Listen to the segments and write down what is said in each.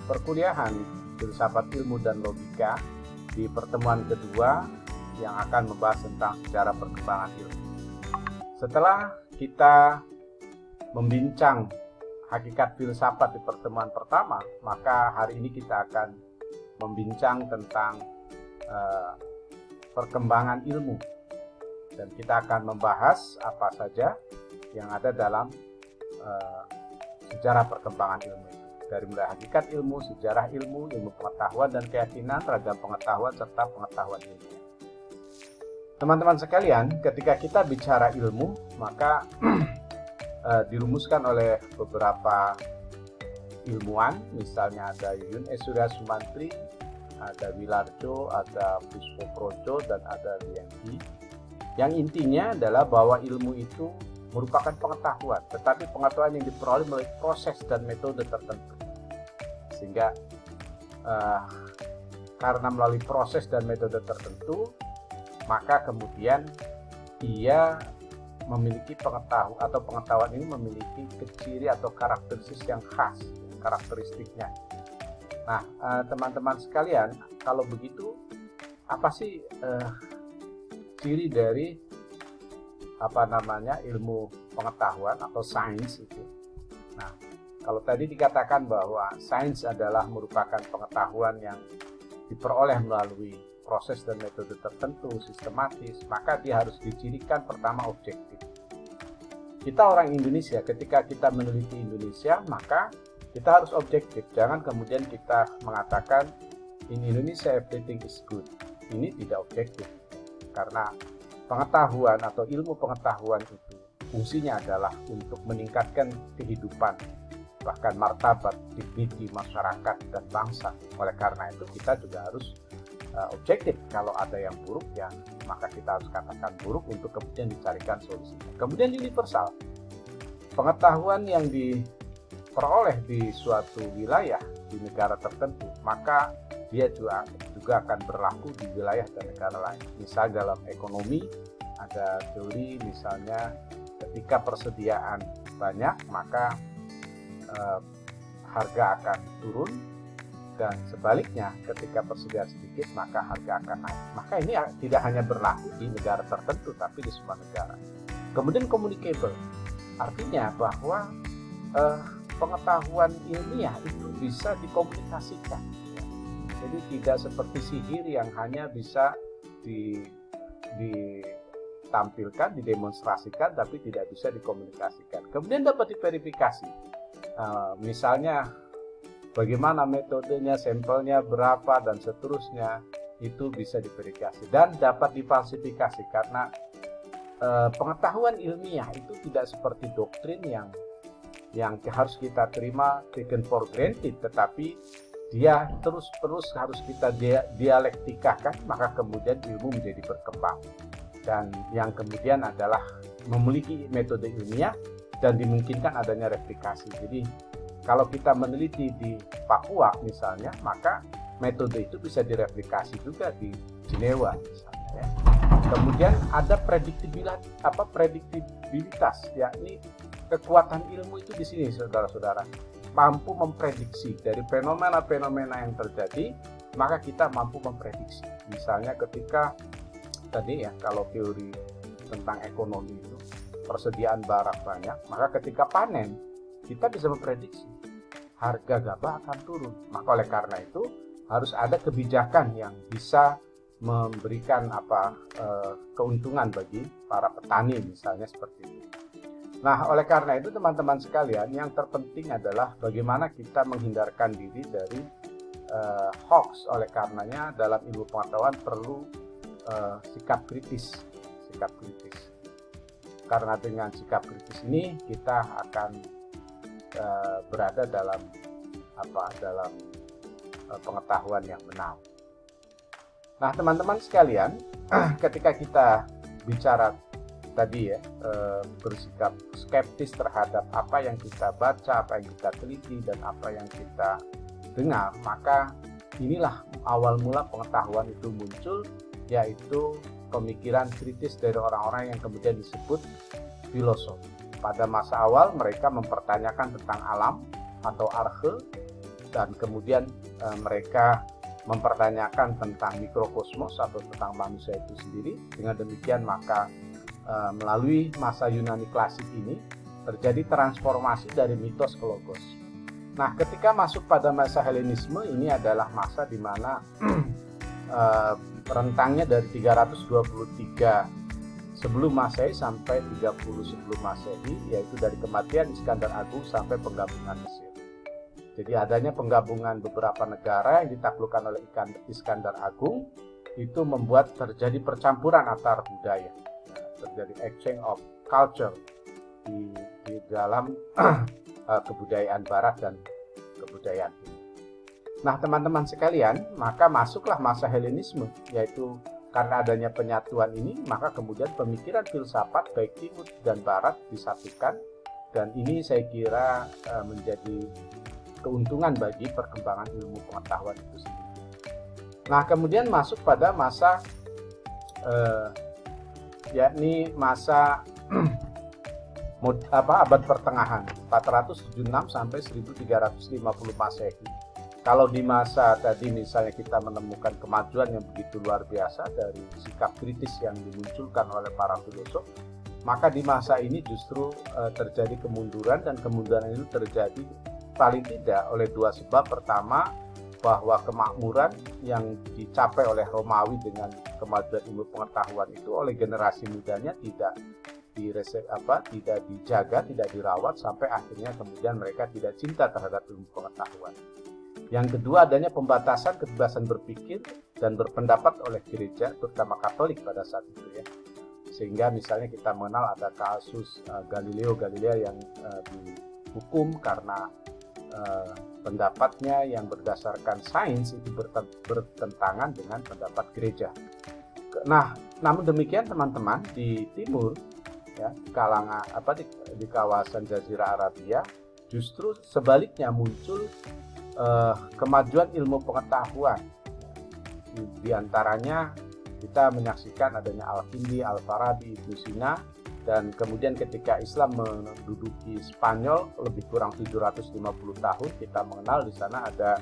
perkuliahan filsafat ilmu dan logika di pertemuan kedua yang akan membahas tentang sejarah perkembangan ilmu. Setelah kita membincang hakikat filsafat di pertemuan pertama, maka hari ini kita akan membincang tentang perkembangan ilmu, dan kita akan membahas apa saja yang ada dalam sejarah perkembangan ilmu itu, dari mulai hakikat ilmu, sejarah ilmu, ilmu pengetahuan dan keyakinan, ragam pengetahuan serta pengetahuan ilmiah. Teman-teman sekalian, ketika kita bicara ilmu, maka dirumuskan oleh beberapa ilmuwan, misalnya ada Yuyun S. Surya Sumantri, ada Wilarjo, ada Puspo Projo, dan ada Lienzi. Yang intinya adalah bahwa ilmu itu merupakan pengetahuan, tetapi pengetahuan yang diperoleh melalui proses dan metode tertentu. Sehingga karena melalui proses dan metode tertentu, maka kemudian ia memiliki pengetahuan, atau pengetahuan ini memiliki ciri atau karakteristik yang khas, karakteristiknya. Nah, teman-teman sekalian, kalau begitu apa sih ciri dari ilmu pengetahuan atau sains itu? Nah, kalau tadi dikatakan bahwa sains adalah merupakan pengetahuan yang diperoleh melalui proses dan metode tertentu, sistematis, maka dia harus dicirikan pertama objektif. Kita orang Indonesia, ketika kita meneliti Indonesia, maka kita harus objektif. Jangan kemudian kita mengatakan in Indonesia everything is good. Ini tidak objektif, karena pengetahuan atau ilmu pengetahuan itu fungsinya adalah untuk meningkatkan kehidupan, bahkan martabat, dignity masyarakat dan bangsa. Oleh karena itu kita juga harus objektif. Kalau ada yang buruk, ya maka kita harus katakan buruk untuk kemudian dicarikan solusinya. Kemudian universal, pengetahuan yang diperoleh di suatu wilayah, di negara tertentu, maka dia juga akan berlaku di wilayah dan negara lain. Misal dalam ekonomi ada teori, misalnya ketika persediaan banyak, maka harga akan turun, dan sebaliknya ketika persediaan sedikit, maka harga akan naik. Maka ini tidak hanya berlaku di negara tertentu, tapi di semua negara. Kemudian communicable, artinya bahwa pengetahuan ilmiah itu bisa dikomunikasikan. Jadi tidak seperti sihir yang hanya bisa ditampilkan, didemonstrasikan, tapi tidak bisa dikomunikasikan. Kemudian dapat diverifikasi. Misalnya bagaimana metodenya, sampelnya berapa, dan seterusnya, itu bisa diverifikasi dan dapat difalsifikasi, karena pengetahuan ilmiah itu tidak seperti doktrin yang harus kita terima taken for granted, tetapi dia terus-terus harus kita dialektikakan, maka kemudian ilmu menjadi berkembang. Dan yang kemudian adalah memiliki metode ilmiah dan dimungkinkan adanya replikasi. Jadi kalau kita meneliti di Papua misalnya, maka metode itu bisa direplikasi juga di Jenewa misalnya, ya. Kemudian ada prediktibilitas, yakni kekuatan ilmu itu di sini, saudara-saudara, mampu memprediksi dari fenomena-fenomena yang terjadi, maka kita mampu memprediksi. Misalnya ketika tadi ya, kalau teori tentang ekonomi itu persediaan barang banyak, maka ketika panen kita bisa memprediksi harga gabah akan turun. Maka oleh karena itu harus ada kebijakan yang bisa memberikan keuntungan bagi para petani, misalnya seperti itu. Nah, oleh karena itu teman-teman sekalian, yang terpenting adalah bagaimana kita menghindarkan diri dari hoax. Oleh karenanya dalam ilmu pengetahuan perlu sikap kritis. Karena dengan sikap kritis ini kita akan berada dalam pengetahuan yang benar. Nah, teman-teman sekalian, ketika kita bicara tadi ya, bersikap skeptis terhadap apa yang kita baca, apa yang kita teliti, dan apa yang kita dengar, maka inilah awal mula pengetahuan itu muncul, yaitu pemikiran kritis dari orang-orang yang kemudian disebut filosof. Pada masa awal mereka mempertanyakan tentang alam atau arche, dan kemudian mereka mempertanyakan tentang mikrokosmos atau tentang manusia itu sendiri. Dengan demikian maka melalui masa Yunani klasik ini terjadi transformasi dari mitos ke logos. Nah, ketika masuk pada masa Helenisme, ini adalah masa di mana rentangnya dari 323 sebelum Masehi sampai 30 sebelum Masehi, yaitu dari kematian Iskandar Agung sampai penggabungan Mesir. Jadi adanya penggabungan beberapa negara yang ditaklukkan oleh Iskandar Agung itu membuat terjadi percampuran antar budaya, terjadi exchange of culture di dalam kebudayaan Barat dan kebudayaan Timur. Nah, teman-teman sekalian, maka masuklah masa Helenisme, yaitu karena adanya penyatuan ini, maka kemudian pemikiran filsafat baik Timur dan Barat disatukan, dan ini saya kira menjadi keuntungan bagi perkembangan ilmu pengetahuan itu sendiri. Nah, kemudian masuk pada masa yakni masa abad pertengahan 476 sampai 1350 Masehi. Kalau di masa tadi misalnya kita menemukan kemajuan yang begitu luar biasa dari sikap kritis yang dimunculkan oleh para filosof, maka di masa ini justru terjadi kemunduran, dan kemunduran itu terjadi paling tidak oleh dua sebab. Pertama, bahwa kemakmuran yang dicapai oleh Romawi dengan kemajuan ilmu pengetahuan itu oleh generasi mudanya tidak dijaga, tidak dirawat, sampai akhirnya kemudian mereka tidak cinta terhadap ilmu pengetahuan. Yang kedua, adanya pembatasan kebebasan berpikir dan berpendapat oleh gereja, terutama Katolik pada saat itu ya. Sehingga misalnya kita mengenal ada kasus Galileo Galilei yang dihukum karena pendapatnya yang berdasarkan sains itu bertentangan dengan pendapat gereja. Nah, namun demikian teman-teman, di timur ya, di kawasan Jazirah Arabia justru sebaliknya muncul kemajuan ilmu pengetahuan. Di antaranya kita menyaksikan adanya Al-Kindi, Al-Farabi, Ibnu Sina, dan kemudian ketika Islam menduduki Spanyol lebih kurang 750 tahun, kita mengenal di sana ada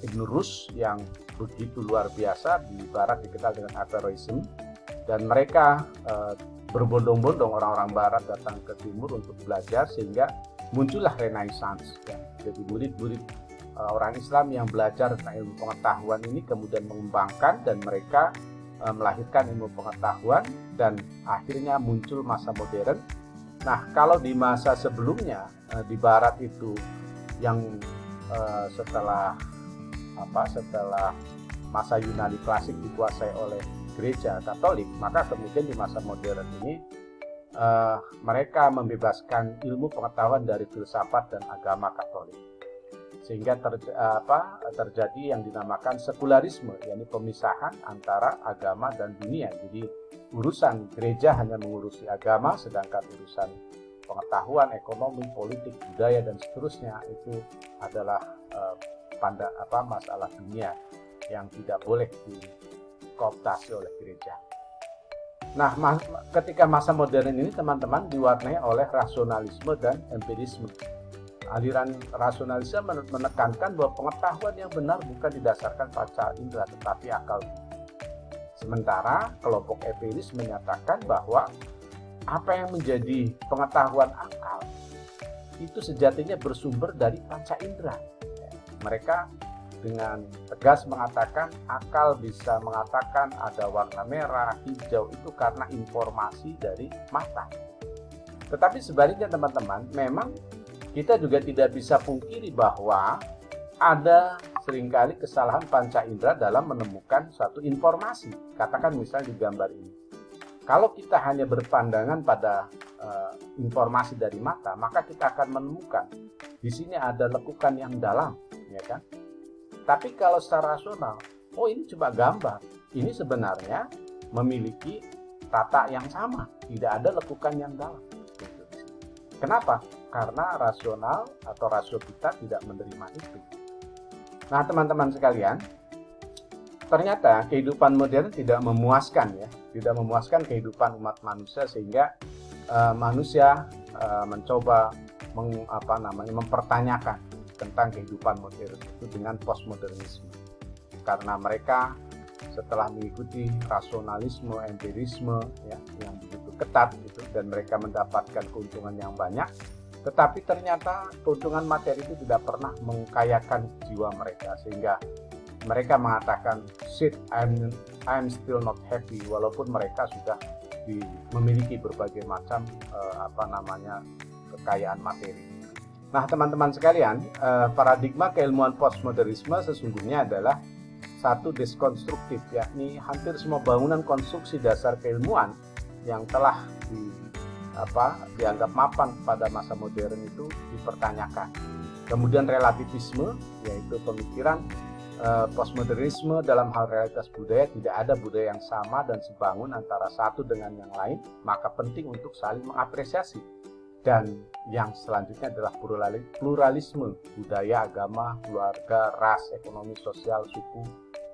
Ibn Rus yang begitu luar biasa, di barat dikenal dengan Averroism, dan mereka berbondong-bondong orang-orang barat datang ke timur untuk belajar, sehingga muncullah Renaissance ya. Jadi murid-murid orang Islam yang belajar tentang ilmu pengetahuan ini kemudian mengembangkan, dan mereka melahirkan ilmu pengetahuan, dan akhirnya muncul masa modern. Nah, kalau di masa sebelumnya di barat itu yang setelah masa Yunani klasik dikuasai oleh gereja Katolik, maka kemudian di masa modern ini mereka membebaskan ilmu pengetahuan dari filsafat dan agama Katolik, sehingga terjadi yang dinamakan sekularisme, yakni pemisahan antara agama dan dunia. Jadi urusan gereja hanya mengurusi agama, sedangkan urusan pengetahuan, ekonomi, politik, budaya, dan seterusnya itu adalah masalah dunia yang tidak boleh dikooptasi oleh gereja. Nah, ketika masa modern ini teman-teman diwarnai oleh rasionalisme dan empirisme. Aliran rasionalisme menekankan bahwa pengetahuan yang benar bukan didasarkan panca indera tetapi akal budi. Sementara kelompok empiris menyatakan bahwa apa yang menjadi pengetahuan akal itu sejatinya bersumber dari panca indera. Mereka dengan tegas mengatakan akal bisa mengatakan ada warna merah, hijau itu karena informasi dari mata. Tetapi sebaliknya teman-teman, memang kita juga tidak bisa pungkiri bahwa ada seringkali kesalahan panca indera dalam menemukan suatu informasi. Katakan misalnya di gambar ini. Kalau kita hanya berpandangan pada informasi dari mata, maka kita akan menemukan di sini ada lekukan yang dalam, ya kan? Tapi kalau secara rasional, oh ini cuma gambar. Ini sebenarnya memiliki tata yang sama, tidak ada lekukan yang dalam. Kenapa? Karena rasional atau rasio kita tidak menerima itu. Nah, teman-teman sekalian, ternyata kehidupan modern tidak memuaskan ya, tidak memuaskan kehidupan umat manusia, sehingga manusia mencoba mempertanyakan tentang kehidupan modern itu dengan postmodernisme. Karena mereka setelah mengikuti rasionalisme, empirisme ya, yang begitu ketat gitu, dan mereka mendapatkan keuntungan yang banyak, tetapi ternyata keuntungan materi itu tidak pernah mengkayakan jiwa mereka, sehingga mereka mengatakan shit, I'm still not happy, walaupun mereka sudah memiliki berbagai macam kekayaan materi. Nah, teman-teman sekalian, paradigma keilmuan postmodernisme sesungguhnya adalah satu deskonstruktif, yakni hampir semua bangunan konstruksi dasar keilmuan yang telah dianggap mapan pada masa modern itu dipertanyakan. Kemudian relativisme, yaitu pemikiran postmodernisme dalam hal realitas budaya, tidak ada budaya yang sama dan sebangun antara satu dengan yang lain, maka penting untuk saling mengapresiasi. Dan yang selanjutnya adalah pluralisme budaya, agama, keluarga, ras, ekonomi, sosial, suku,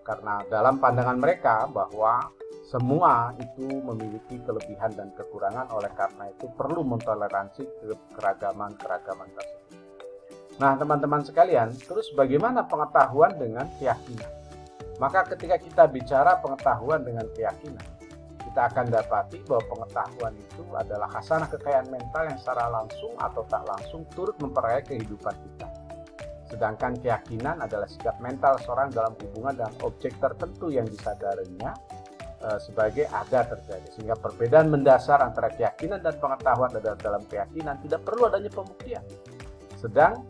karena dalam pandangan mereka bahwa semua itu memiliki kelebihan dan kekurangan, oleh karena itu perlu mentoleransi keragaman-keragaman tersebut. Nah, teman-teman sekalian, terus bagaimana pengetahuan dengan keyakinan? Maka ketika kita bicara pengetahuan dengan keyakinan, kita akan dapati bahwa pengetahuan itu adalah khasanah kekayaan mental yang secara langsung atau tak langsung turut memperkaya kehidupan kita. Sedangkan keyakinan adalah sikap mental seorang dalam hubungan dengan objek tertentu yang disadarinya sebagai ada terjadi. Sehingga perbedaan mendasar antara keyakinan dan pengetahuan adalah dalam keyakinan tidak perlu adanya pembuktian. Sedang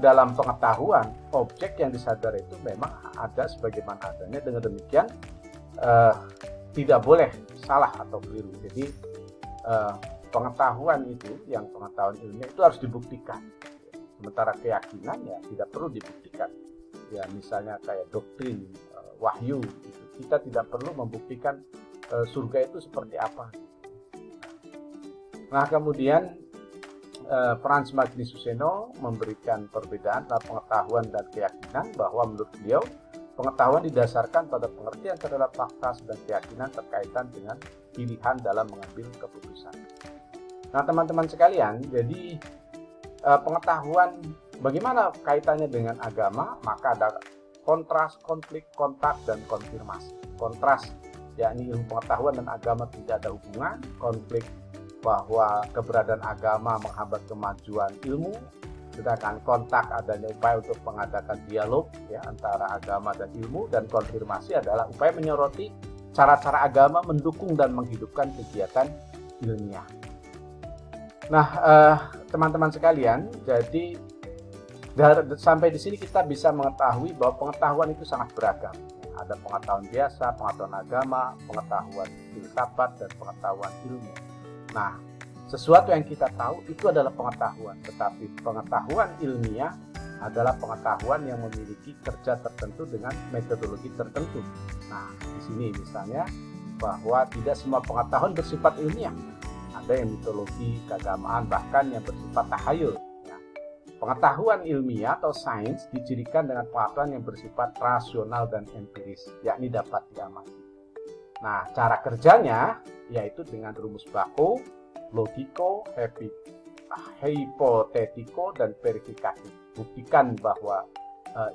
dalam pengetahuan, objek yang disadari itu memang ada sebagaimana adanya. Dengan demikian tidak boleh salah atau keliru. Jadi pengetahuan itu, yang pengetahuan ilmiah itu harus dibuktikan. Sementara keyakinan ya tidak perlu dibuktikan. Ya misalnya kayak doktrin, wahyu, gitu. Kita tidak perlu membuktikan surga itu seperti apa. Nah, kemudian Frans Magnisuseno memberikan perbedaan antara pengetahuan dan keyakinan, bahwa menurut beliau pengetahuan didasarkan pada pengertian terhadap fakta, sedang keyakinan terkaitan dengan pilihan dalam mengambil keputusan. Nah, teman-teman sekalian, jadi pengetahuan bagaimana kaitannya dengan agama, maka ada kontras, konflik, kontak, dan konfirmasi. Kontras, yakni ilmu pengetahuan dan agama tidak ada hubungan. Konflik, bahwa keberadaan agama menghambat kemajuan ilmu. Sedangkan kontak, adanya upaya untuk mengadakan dialog ya, antara agama dan ilmu. Dan konfirmasi adalah upaya menyoroti cara-cara agama mendukung dan menghidupkan kegiatan ilmiah. Nah, teman-teman sekalian, jadi sampai di sini kita bisa mengetahui bahwa pengetahuan itu sangat beragam. Ada pengetahuan biasa, pengetahuan agama, pengetahuan filsafat, dan pengetahuan ilmu. Nah, sesuatu yang kita tahu itu adalah pengetahuan, tetapi pengetahuan ilmiah adalah pengetahuan yang memiliki kerja tertentu dengan metodologi tertentu. Nah, di sini misalnya bahwa tidak semua pengetahuan bersifat ilmiah. Ada yang mitologi, keagamaan, bahkan yang bersifat tahayul. Ya. Pengetahuan ilmiah atau sains dicirikan dengan pengetahuan yang bersifat rasional dan empiris, yakni dapat diamati. Nah, cara kerjanya yaitu dengan rumus baku, logiko, hipotetiko, dan verifikatif. Buktikan bahwa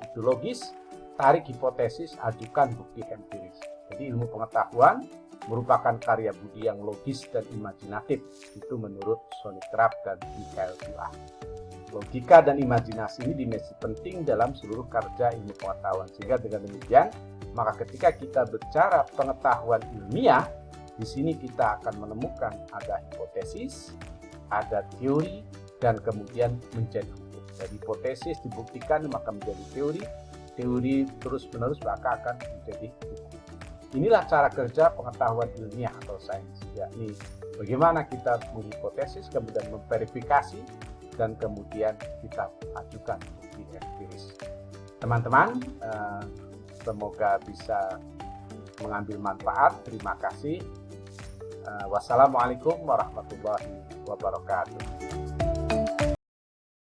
itu logis, tarik hipotesis, ajukan bukti empiris. Jadi ilmu pengetahuan merupakan karya budi yang logis dan imajinatif. Itu menurut Sonny Kraft dan Michael Dua. Logika dan imajinasi ini dimensi penting dalam seluruh kerja ilmu pengetahuan. Sehingga dengan demikian, maka ketika kita bicara pengetahuan ilmiah, di sini kita akan menemukan ada hipotesis, ada teori, dan kemudian menjadi hukum. Jadi hipotesis dibuktikan maka menjadi teori, teori terus-menerus maka akan menjadi hukum. Inilah cara kerja pengetahuan ilmiah atau sains, yakni bagaimana kita menghipotesis, kemudian memverifikasi, dan kemudian kita ajukan bukti empiris. Teman-teman, semoga bisa mengambil manfaat. Terima kasih. Wassalamualaikum warahmatullahi wabarakatuh.